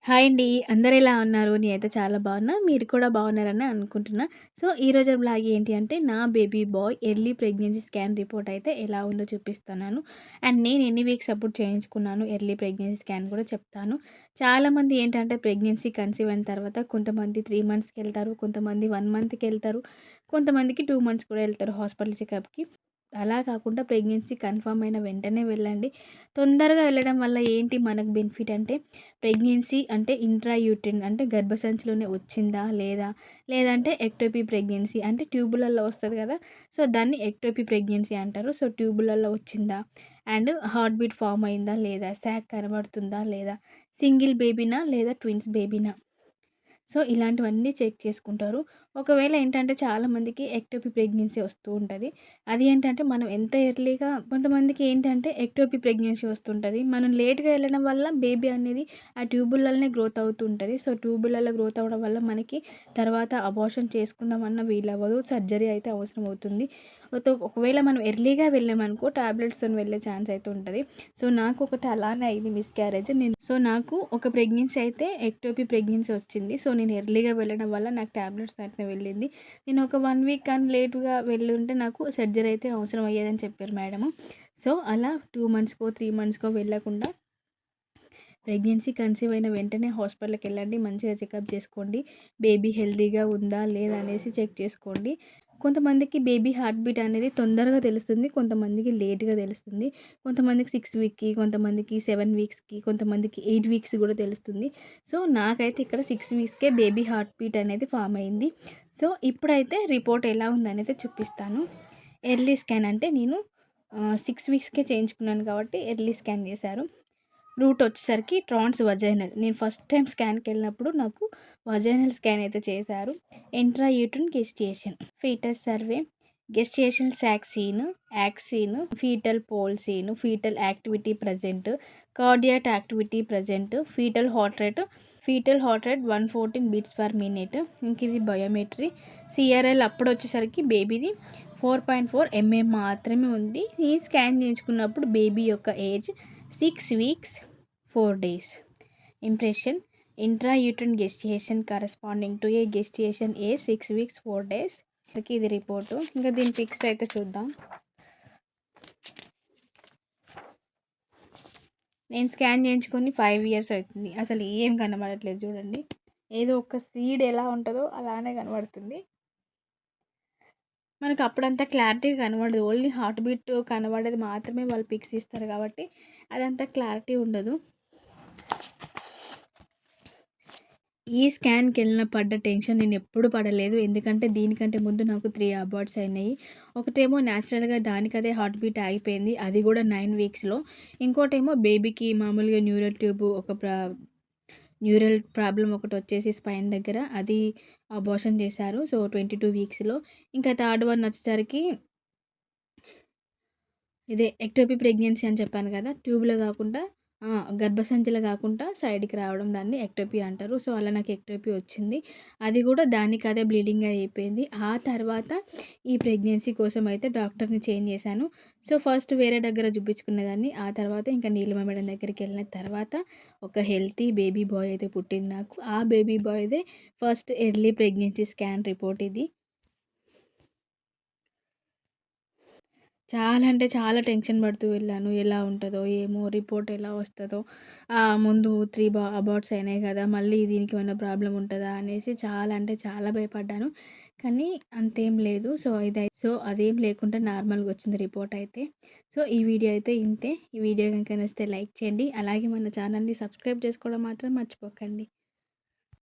Hi అండి. అందరూ ఎలా ఉన్నారు? నేనైతే చాలా బాగున్నా. మీరు కూడా బాగున్నారని అనుకుంటున్నా. సో, ఈరోజు వ్లాగ్ ఏంటి అంటే నా baby bye early pregnancy scan report అయితే ఎలా ఉందో చూపిస్తున్నాను. అండ్ నేను ఎన్ని వీక్స్ అప్పుడు చేయించుకున్నాను ఎర్లీ ప్రెగ్నెన్సీ స్కాన్ కూడా చెప్తాను. చాలామంది ఏంటంటే ప్రెగ్నెన్సీ కన్సీవ్ అయిన తర్వాత కొంతమంది 3 మంత్స్‌కి వెళ్తారు. కొంతమంది 1 మంత్‌కి వెళ్తారు. కొంతమందికి 2 మంత్స్ కూడా వెళ్తారు హాస్పిటల్ చెకప్‌కి. అలా కాకుండా ప్రెగ్నెన్సీ కన్ఫర్మ్ అయిన వెంటనే వెళ్ళండి. తొందరగా వెళ్ళడం వల్ల ఏంటి మనకు బెనిఫిట్ అంటే ప్రెగ్నెన్సీ అంటే ఇంట్రాయూట్రిన్ అంటే గర్భసంచిలోనే వచ్చిందా లేదా, లేదంటే ఎక్టోపీ ప్రెగ్నెన్సీ అంటే ట్యూబులలో వస్తుంది కదా, సో దాన్ని ఎక్టోపీ ప్రెగ్నెన్సీ అంటారు. సో ట్యూబులలో వచ్చిందా, అండ్ హార్ట్ బీట్ ఫామ్ అయిందా లేదా, శాక్ కనబడుతుందా లేదా, సింగిల్ బేబీనా లేదా ట్విన్స్ బేబీనా, సో ఇలాంటివన్నీ చెక్ చేసుకుంటారు. ఒకవేళ ఏంటంటే చాలామందికి ఎక్టోపీ ప్రెగ్నెన్సీ వస్తూ ఉంటుంది. అది ఏంటంటే మనం ఎంత ఎర్లీగా, కొంతమందికి ఏంటంటే ఎక్టోపీ ప్రెగ్నెన్సీ వస్తుంటుంది. మనం లేట్గా వెళ్ళడం వల్ల బేబీ అనేది ఆ ట్యూబులలోనే గ్రోత్ అవుతూ ఉంటుంది. సో ట్యూబులలో గ్రోత్ అవ్వడం వల్ల మనకి తర్వాత అబార్షన్ చేసుకుందామన్న వీలవ్వదు, సర్జరీ అయితే అవసరం అవుతుంది. ఒకవేళ మనం ఎర్లీగా వెళ్ళామనుకో టాబ్లెట్స్తో వెళ్ళే ఛాన్స్ అయితే ఉంటుంది. సో నాకు ఒకటి అలానే అయింది మిస్క్యారేజ్. నాకు ఒక ప్రెగ్నెన్సీ అయితే ఎక్టోపీ ప్రెగ్నెన్సీ వచ్చింది. సో నేను ఎర్లీగా వెళ్ళడం వల్ల నాకు టాబ్లెట్స్ అయితే వెళ్ళింది. నేను ఒక 1 వీక్ కానీ లేట్గా వెళ్ళి ఉంటే నాకు సర్జరీ అయితే అవసరం అయ్యేదని చెప్పారు మేడము. సో అలా 2 మంత్స్కో 3 మంత్స్కో వెళ్ళకుండా ప్రెగ్నెన్సీ కన్సీవ్ అయిన వెంటనే హాస్పిటల్కి వెళ్ళండి. మంచిగా చెకప్ చేసుకోండి. బేబీ హెల్తీగా ఉందా లేదా అనేసి చెక్ చేసుకోండి. కొంతమందికి బేబీ హార్ట్ బీట్ అనేది తొందరగా తెలుస్తుంది, కొంతమందికి లేట్గా తెలుస్తుంది. కొంతమందికి 6 వీక్కి, కొంతమందికి 7 వీక్స్కి, కొంతమందికి 8 వీక్స్ కూడా తెలుస్తుంది. సో నాకైతే ఇక్కడ 6 వీక్స్కే బేబీ హార్ట్ బీట్ అనేది ఫామ్ అయింది. సో ఇప్పుడైతే రిపోర్ట్ ఎలా ఉందనేది చూపిస్తాను. ఎర్లీ స్కాన్ అంటే నేను 6 వీక్స్కే చేయించుకున్నాను కాబట్టి ఎర్లీ స్కాన్ చేశారు. రూట్ వచ్చేసరికి ట్రాన్స్ వజైనల్. నేను ఫస్ట్ టైం స్కాన్కి వెళ్ళినప్పుడు నాకు వజైనల్ స్కాన్ అయితే చేశారు. Intrauterine gestation, fetus survey, gestation sac seen, యాక్సీన్, fetal pole seen, fetal activity present, cardiac activity present, fetal heart rate 114 beats per minute. ఇంక ఇది బయోమెట్రీ. సిఆర్ఎల్ అప్పుడు వచ్చేసరికి బేబీది 4.4 mm మాత్రమే ఉంది. ఈ స్కాన్ చేయించుకున్నప్పుడు బేబీ యొక్క age 6 weeks 4 days. Impression: intrauterine gestation corresponding to a gestation age 6 weeks 4 days. ఇది report. ఇంకా దీని పిక్స్ అయితే చూద్దాం. నేను స్కాన్ చేయించుకొని 5 years అవుతుంది. అసలు ఏం కనబడట్లేదు చూడండి. ఏదో ఒక సీడ్ ఎలా ఉంటుందో అలానే కనబడుతుంది. మనకు అప్పుడంతా క్లారిటీగా కనబడదు. ఓన్లీ హార్ట్ బీట్ కనబడేది మాత్రమే వాళ్ళు పిక్స్ ఇస్తారు కాబట్టి అదంతా క్లారిటీ ఉండదు. ఈ స్కాన్కి వెళ్ళిన పడ్డ టెన్షన్ నేను ఎప్పుడు పడలేదు. ఎందుకంటే దీనికంటే ముందు నాకు 3 అబార్ట్స్ అయినాయి. ఒకటేమో న్యాచురల్గా దానికదే హార్ట్ బీట్ ఆగిపోయింది, అది కూడా 9 వీక్స్లో. ఇంకోటేమో బేబీకి మామూలుగా న్యూరల్ ప్రాబ్లం ఒకటి వచ్చేసి స్పైన్ దగ్గర, అది అబార్షన్ చేశారు. సో 22 వీక్స్లో. ఇంకా థర్డ్ వన్ వచ్చేసరికి ఇదే ఎక్టోపీ ప్రెగ్నెన్సీ అని చెప్పాను కదా, ట్యూబ్లో కాకుండా గర్భసంచిలో కాకుండా సైడ్కి రావడం, దాన్ని ఎక్టోపీ అంటారు. సో అలా నాకు ఎక్టోపీ వచ్చింది. అది కూడా దానికి అదే బ్లీడింగ్ అయిపోయింది. ఆ తర్వాత ఈ ప్రెగ్నెన్సీ కోసం అయితే డాక్టర్ని చేంజ్ చేశాను. సో ఫస్ట్ వేరే దగ్గర చూపించుకునేదాన్ని. ఆ తర్వాత ఇంకా నీలిమ మేడం దగ్గరికి వెళ్ళిన తర్వాత ఒక హెల్తీ బేబీ బాయ్ అయితే పుట్టింది నాకు. ఆ బేబీ బాయ్దే first early pregnancy scan report ఇది. చాలా అంటే చాలా టెన్షన్ పడుతూ వెళ్ళాను. ఎలా ఉంటుందో ఏమో, రిపోర్ట్ ఎలా వస్తుందో, ముందు 3 అబార్ట్స్ అయినాయి కదా, మళ్ళీ దీనికి ఏమైనా ప్రాబ్లం ఉంటుందా అనేసి చాలా అంటే చాలా భయపడ్డాను. కానీ అంతేం లేదు. సో అదేం లేకుండా నార్మల్గా వచ్చింది రిపోర్ట్ అయితే. సో ఈ వీడియో అయితే ఇంతే. ఈ వీడియో కనుక నచ్చితే లైక్ చేయండి. అలాగే మన ఛానల్ని సబ్స్క్రైబ్ చేసుకోవడం మాత్రం మర్చిపోకండి.